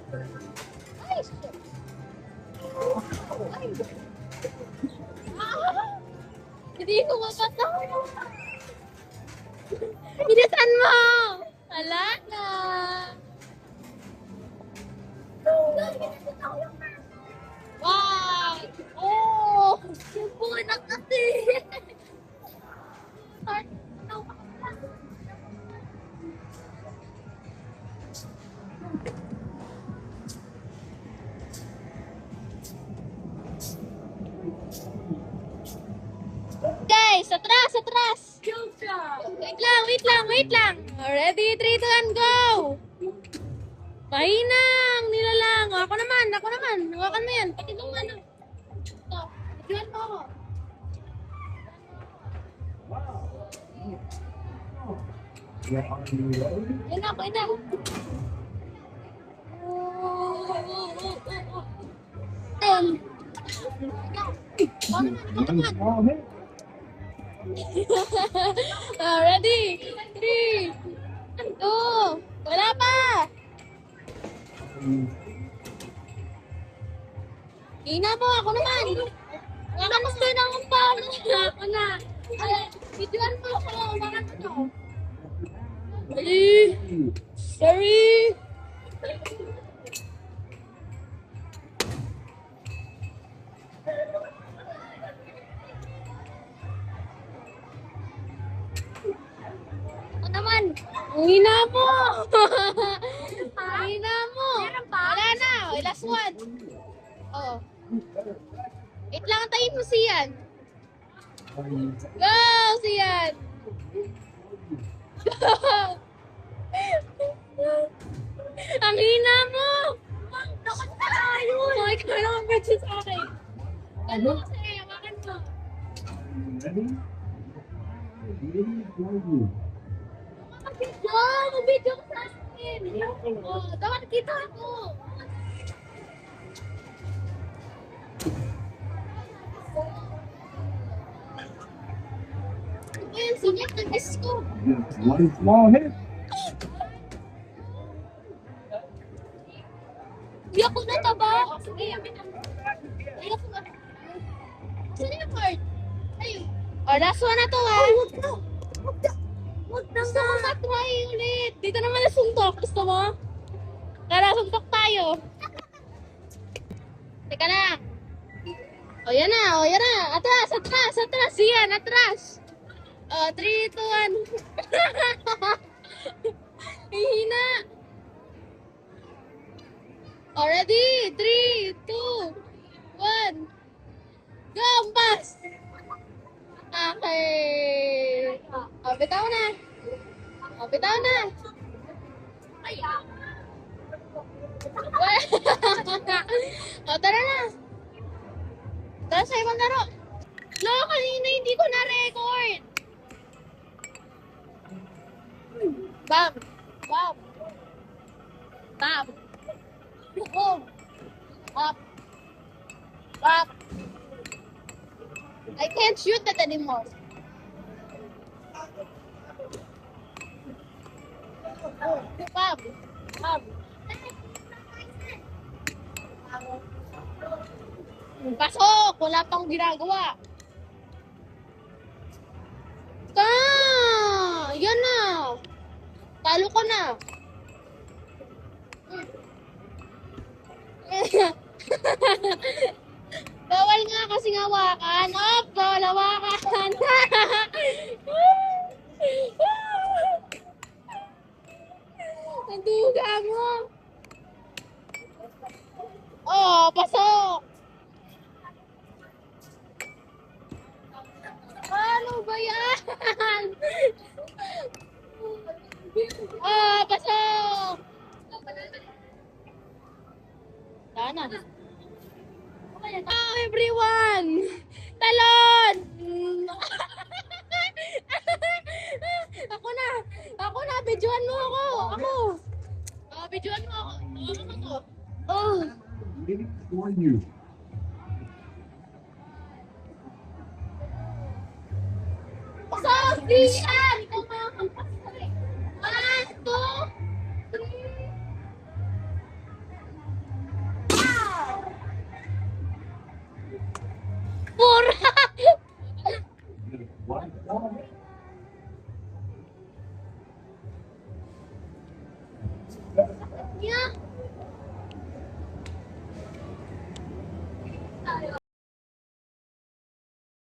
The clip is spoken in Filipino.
Ay, shit. Ay. Ah! Hindi ko mapataw. Bilisan mo! Wala na. Wow! Oh! Yung punak kasi. Guys, atras, atras. Wait lang. Ready, 3, 2, 1, go! Mahinang, nilalang. Ako naman. Hawakan mo yan. Pati nung ano. Ito, bigyan mo ako. Yan ako, ina. Ten. Ikaw naman. Ready? 3, 2, wala pa. Hina mo, ako naman. Nakamusta na akong paano. Ako na. Videoan mo ako. Bakit mo to? Sorry. Ako naman. Ang hina mo. Ang hina mo. Wala na. Last one. Oh. Wait lang, tayo mo siyan. Go, siyan. Go. Ang hina mo. Nakot na tayo. Oh, ikaw lang ang medyo sa akin. Ano kasi, hawakan mo. Video ko sa akin. Oh, dapat kita ako. Ayun, sinyat ng disco. One small hit. Hindi ako nataba. Sige, yamin na. Ay, ako na. Saan yung card? Ayun. O, last one na to, ha? Huwag na. Gusto ko matry ulit. Dito naman na suntok. Gusto mo? Tara, suntok tayo. Teka lang. O, yan na. Atras. Yan, atras. O, 3, 2, 1. Hihina. O, ready? 3, 2, 1. Go, pass. Okay. O, bitaw na. O, tara na. Tara sa ibang laro. No, kanina hindi ko na-record. Bam. Boom. Up. I can't shoot that anymore. Bam. Pasok! Wala pang ginagawa. Yan na. Talo ko na. Bawal nga kasi hawakan. Bawal hawakan. Ang duga mo. Oh, pasok. Ano ba yan? Pasok. Sana. Everyone! Talon! Ako na, videoan mo ako. Videoan mo ako. For you. Pasok! Diyan! Ikaw mga 1, 2, 3. Yeah.